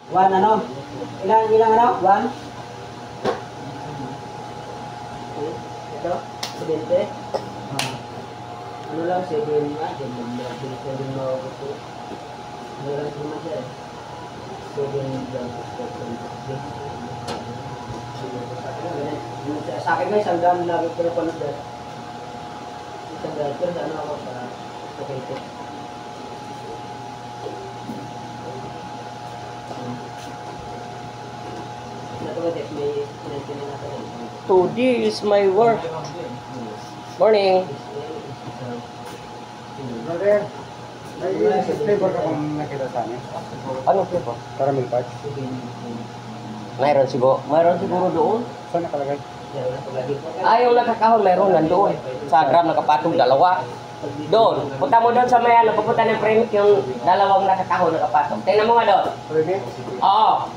One ano? Ilang ano? One? Okay. Ito? 70? Ano lang, 7 nga. 7 mawag ito. Ano lang naman siya eh. 7 lang. Sa akin nga, isang daan lagi ko na panood dahil. Isang daan. Pero ano ako para okay ito. Today is my work. Morning. Brother, may flavor ka kung nakita sa amin? Anong flavor? Caramel fudge. Mayroon siguro doon. Saan nakalagay? Yung nakakahon, mayroon nandoon. Sa gram nakapatong dalawa. Doon. Punta mo doon sa may ano, pupunta ng premic yung dalawang nakakahon nakapatong. Tingnan mo nga doon. Premix? Oo.